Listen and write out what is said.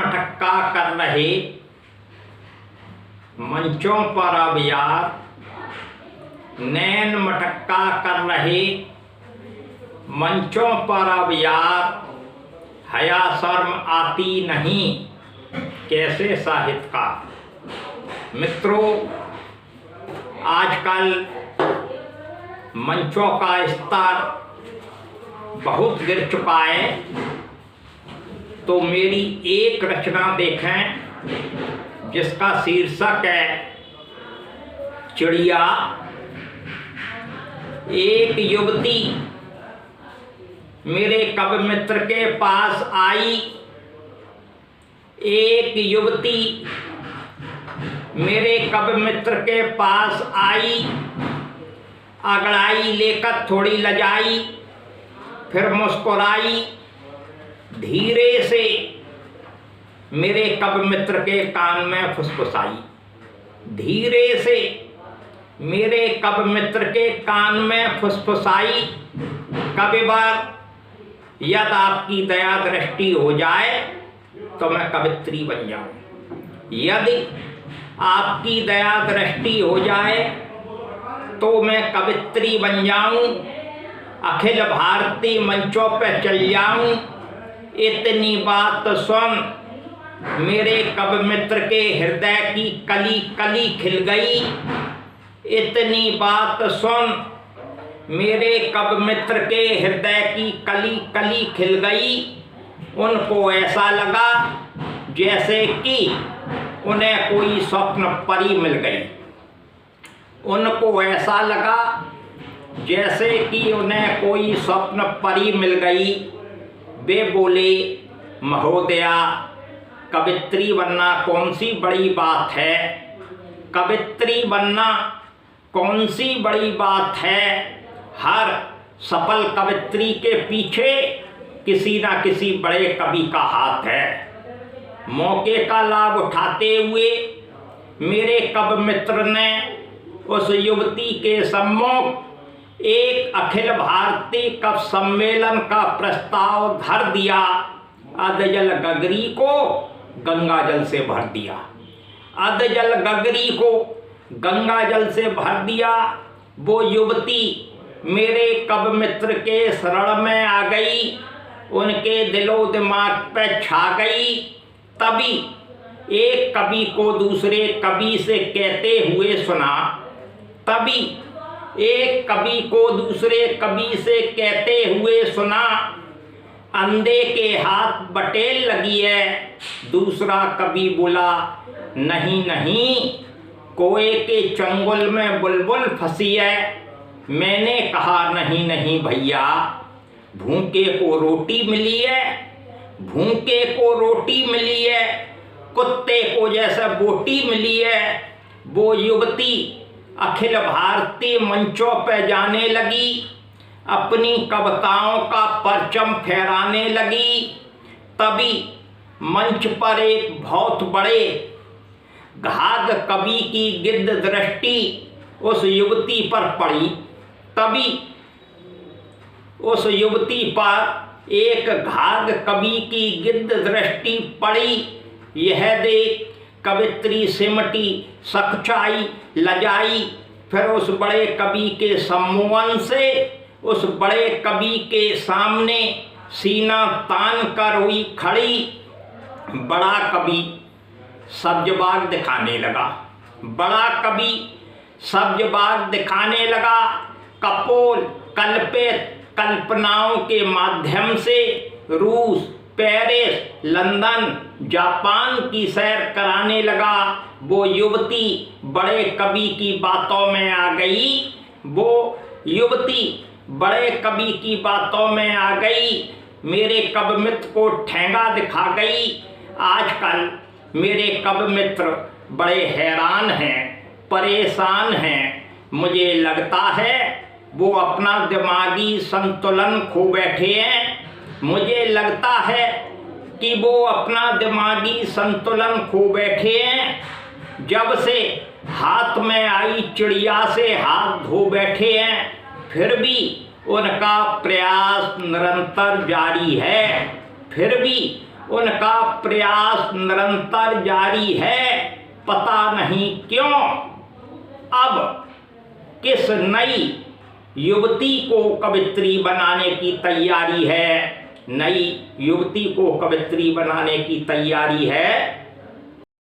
मटक्का कर रहे मंचों पर अब यार, नैन मटक्का कर रहे मंचों पर अब यार, हया शर्म आती नहीं कैसे साहित्यकार। मित्रों, आजकल मंचों का स्तर बहुत गिर चुका है, तो मेरी एक रचना देखें जिसका शीर्षक है चिड़िया। एक युवती मेरे कवि मित्र के पास आई, एक युवती मेरे कवि मित्र के पास आई, अगड़ाई लेकर थोड़ी लजाई, फिर मुस्कुराई, धीरे से मेरे कवि मित्र के कान में फुसफुसाई, धीरे से मेरे कवि मित्र के कान में फुसफुसाई। कविवर, यदि आपकी दया दृष्टि हो जाए तो मैं कवित्री बन जाऊं। यदि आपकी दया दृष्टि हो जाए तो मैं कवित्री बन जाऊं, अखिल भारतीय मंचों पर चल जाऊं। इतनी बात सुन मेरे कवि मित्र के हृदय की कली कली खिल गई। इतनी बात सुन मेरे कवि मित्र के हृदय की कली कली खिल गई। उनको ऐसा लगा जैसे कि उन्हें कोई स्वप्न परी मिल गई। उनको ऐसा लगा जैसे कि उन्हें कोई स्वप्न परी मिल गई। वे बोले, महोदया, कवित्री बनना कौन सी बड़ी बात है? कवित्री बनना कौन सी बड़ी बात है? हर सफल कवित्री के पीछे किसी ना किसी बड़े कवि का हाथ है। मौके का लाभ उठाते हुए मेरे कवि मित्र ने उस युवती के सम्मुख एक अखिल भारतीय कवि सम्मेलन का प्रस्ताव धर दिया। अधजल गगरी को गंगा जल से भर दिया, अधजल गगरी को गंगा जल से भर दिया। वो युवती मेरे कवि मित्र के शरण में आ गई, उनके दिलो दिमाग पे छा गई। तभी एक कवि को दूसरे कवि से कहते हुए सुना, तभी एक कवि को दूसरे कवि से कहते हुए सुना, अंधे के हाथ बटेल लगी है। दूसरा कवि बोला, नहीं नहीं, कोए के चंगुल में बुलबुल फंसी है। मैंने कहा, नहीं नहीं भैया, भूखे को रोटी मिली है, भूखे को रोटी मिली है, कुत्ते को जैसे बोटी मिली है। वो युवती अखिल भारतीय मंचों पर जाने लगी, अपनी कविताओं का परचम फहराने लगी। तभी मंच पर एक बहुत बड़े घाघ कवि की गिद्ध दृष्टि उस युवती पर पड़ी। तभी उस युवती पर एक घाघ कवि की गिद्ध दृष्टि पड़ी। यह देख कवित्री सिमटी, सकचाई, लजाई, फिर उस बड़े कवि के सम्मोहन से उस बड़े कवि के सामने सीना तान कर हुई खड़ी। बड़ा कवि सब्जबाग दिखाने लगा, बड़ा कवि सब्जबाग दिखाने लगा। कपोल कल्पित कल्पनाओं के माध्यम से रूस, पेरिस, लंदन, जापान की सैर कराने लगा। वो युवती बड़े कवि की बातों में आ गई, वो युवती बड़े कवि की बातों में आ गई। मेरे कवि मित्र को ठेंगा दिखा गई। आजकल मेरे कवि मित्र बड़े हैरान हैं, परेशान हैं। मुझे लगता है वो अपना दिमागी संतुलन खो बैठे हैं। मुझे लगता है कि वो अपना दिमागी संतुलन खो बैठे हैं। जब से हाथ में आई चिड़िया से हाथ धो बैठे हैं, फिर भी उनका प्रयास निरंतर जारी है, फिर भी उनका प्रयास निरंतर जारी है, पता नहीं क्यों। अब किस नई युवती को कवित्री बनाने की तैयारी है, नई युवती को कवित्री बनाने की तैयारी है।